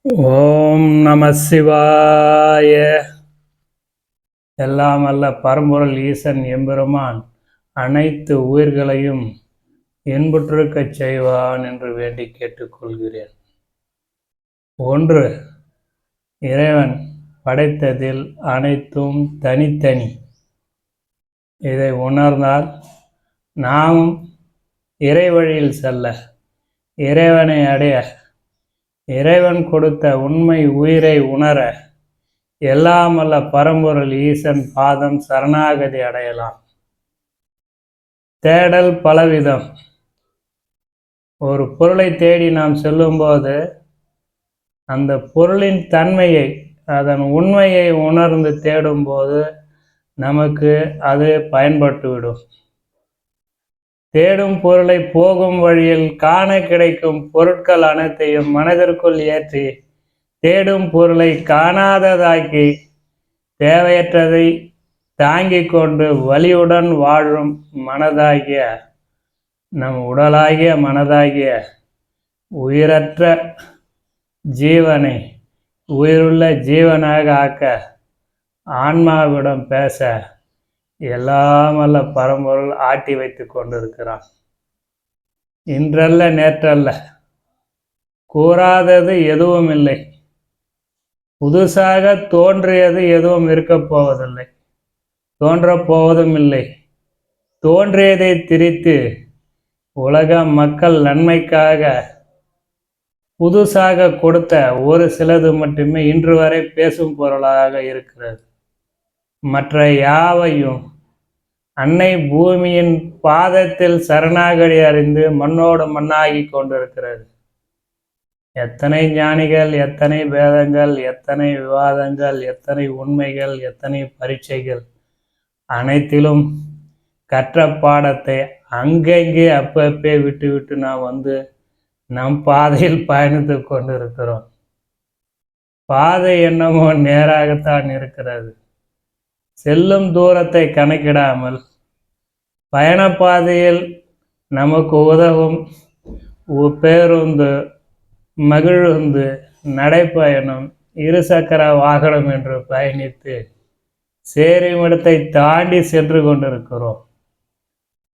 ஓம் நம சிவாய. எல்லாம் அல்ல பரம்பொருள் ஈசன் எம்பெருமான் அனைத்து உயிர்களையும் இன்புற்றிருக்கச் செய்வான் என்று வேண்டி கேட்டுக்கொள்கிறேன். ஒன்று, இறைவன் படைத்ததில் அனைத்தும் தனித்தனி. இதை உணர்ந்தால் நாம் இறை வழியில் செல்ல, இறைவனை அடைய, இறைவன் கொடுத்த உண்மை உயிரை உணர எல்லாம் அல்ல பரம்பொருள் ஈசன் பாதம் சரணாகதி அடையலாம். தேடல் பலவிதம். ஒரு பொருளை தேடி நாம் செல்லும்போது அந்த பொருளின் தன்மையை, அதன் உண்மையை உணர்ந்து தேடும்போது நமக்கு அது பயன்பட்டுவிடும். தேடும் பொருளை போகும் வழியில் காண கிடைக்கும் பொருட்கள் அனைத்தையும் மனதிற்குள் ஏற்றி தேடும் பொருளை காணாததாக்கி தேவையற்றதை தாங்கிக் கொண்டு வலியுடன் வாழும் மனதாகிய, நம் உடலாகிய மனதாகிய உயிரற்ற ஜீவனை உயிருள்ள ஜீவனாக ஆக்க ஆன்மாவிடம் பேச எல்லாம் அல்ல பரம்பொருள் ஆட்டி வைத்து கொண்டிருக்கிறான். இன்றல்ல நேற்றல்ல, கூறாதது எதுவும் இல்லை, புதுசாக தோன்றியது எதுவும் இருக்கப் போவதில்லை, தோன்றப் போவதும் இல்லை. தோன்றியதை திரித்து உலக மக்கள் நன்மைக்காக புதுசாக கொடுத்த ஒரு சிலது மட்டுமே இன்று வரை பேசும் பொருளாக இருக்கிறது. மற்ற யாவையும் அன்னை பூமியின் பாதத்தில் சரணாகதி அறிந்து மண்ணோடு மண்ணாகி கொண்டிருக்கிறது. எத்தனை ஞானிகள், எத்தனை வேதங்கள், எத்தனை விவாதங்கள், எத்தனை உண்மைகள், எத்தனை பரீட்சைகள், அனைத்திலும் கற்ற பாடத்தை அங்கங்கே அப்பப்பே விட்டு விட்டு நாம் நம் பாதையில் பயணித்து கொண்டிருக்கிறோம். பாதை என்னமோ நேராகத்தான் இருக்கிறது. செல்லும் தூரத்தை கணக்கிடாமல் பயணப்பாதையில் நமக்கு உதவும் பேருந்து, மகிழுந்து, நடைப்பயணம், இருசக்கர வாகனம் என்று பயணித்து சேருமிடத்தை தாண்டி சென்று கொண்டிருக்கிறோம்.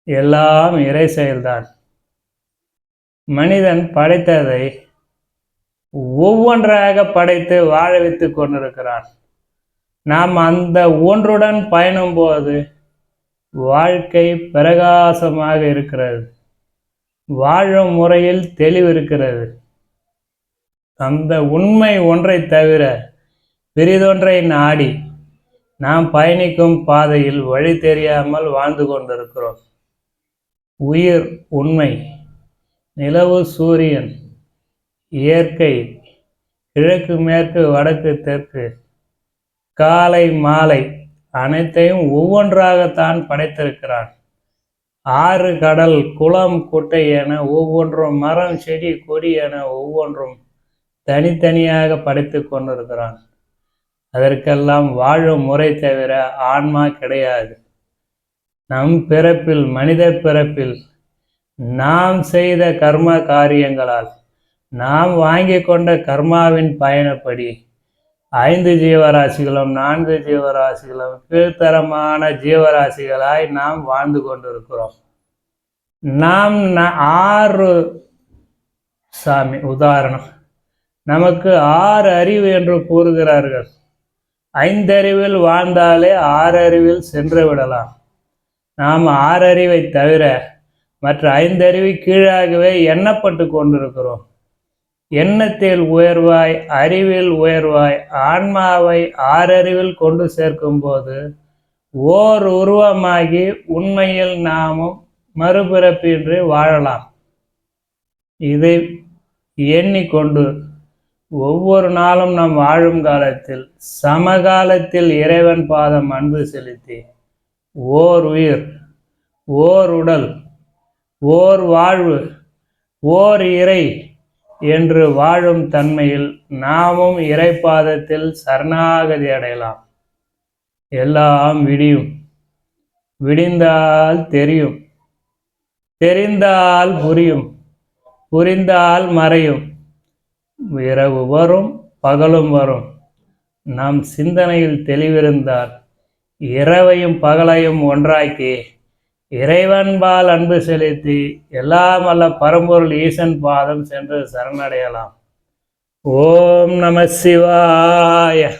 எல்லாம் இறை செயல்தான். மனிதன் படைத்ததை ஒவ்வொன்றாக படைத்து வாழ வைத்து கொண்டிருக்கிறான். நாம் அந்த ஒன்றுடன் பயணம் போது வாழ்க்கை பிரகாசமாக இருக்கிறது, வாழும் முறையில் தெளிவு இருக்கிறது. அந்த உண்மை ஒன்றை தவிர பெரிதொன்றை நாடி நாம் பயணிக்கும் பாதையில் வழி தெரியாமல் வாழ்ந்து கொண்டிருக்கிறோம். உயிர் உண்மை, நிலவு சூரியன், இயற்கை, கிழக்கு மேற்கு வடக்கு தெற்கு, காலை மாலை அனைத்தையும் ஒவ்வொன்றாகத்தான் படைத்திருக்கிறான். ஆறு கடல் குளம் குட்டை என ஒவ்வொன்றும், மரம் செடி கொடி என ஒவ்வொன்றும் தனித்தனியாக படைத்து கொண்டிருக்கிறான். அதற்கெல்லாம் வாழும் முறை தவிர ஆன்மா கிடையாது. நம் பிறப்பில், மனித பிறப்பில் நாம் செய்த கர்ம காரியங்களால், நாம் வாங்கி கொண்ட கர்மாவின் பயணப்படி 5 ஜீவராசிகளும் 4 ஜீவராசிகளும் கீழ்த்தரமான ஜீவராசிகளாய் நாம் வாழ்ந்து கொண்டிருக்கிறோம். நாம் 6 சாமி உதாரணம், நமக்கு 6 அறிவு என்று கூறுகிறார்கள். 5 அறிவில் வாழ்ந்தாலே 6 அறிவில் சென்று விடலாம். நாம் 6 அறிவை தவிர மற்ற 5 அறிவு கீழாகவே எண்ணப்பட்டு கொண்டிருக்கிறோம். எண்ணத்தில் உயர்வாய், அறிவில் உயர்வாய், ஆன்மாவை 6 அறிவில் கொண்டு சேர்க்கும் போது ஓர் உருவமாகி உண்மையில் நாமும் மறுபிறப்பின்றி வாழலாம். இதை எண்ணிக்கொண்டு ஒவ்வொரு நாளும் நாம் வாழும் காலத்தில் சமகாலத்தில் இறைவன் பாதம் அன்பு செலுத்தி ஓர் உயிர், ஓர் உடல், ஓர் வாழ்வு, ஓர் இறை என்று வாழும் தன்மையில் நாமும் இறைப்பாதத்தில் சரணாகதி அடையலாம். எல்லாம் விடியும். விடிந்தால் தெரியும், தெரிந்தால் புரியும், புரிந்தால் மறையும். இரவு வரும், பகலும் வரும். நம் சிந்தனையில் தெளிவிருந்தால் இரவையும் பகலையும் ஒன்றாக்கி இறைவன்பால் அன்பு செலுத்தி எல்லாம் அல்ல பரம்பொருள் ஈசன் பாதம் சென்று சரணடையலாம். ஓம் நம சிவாய.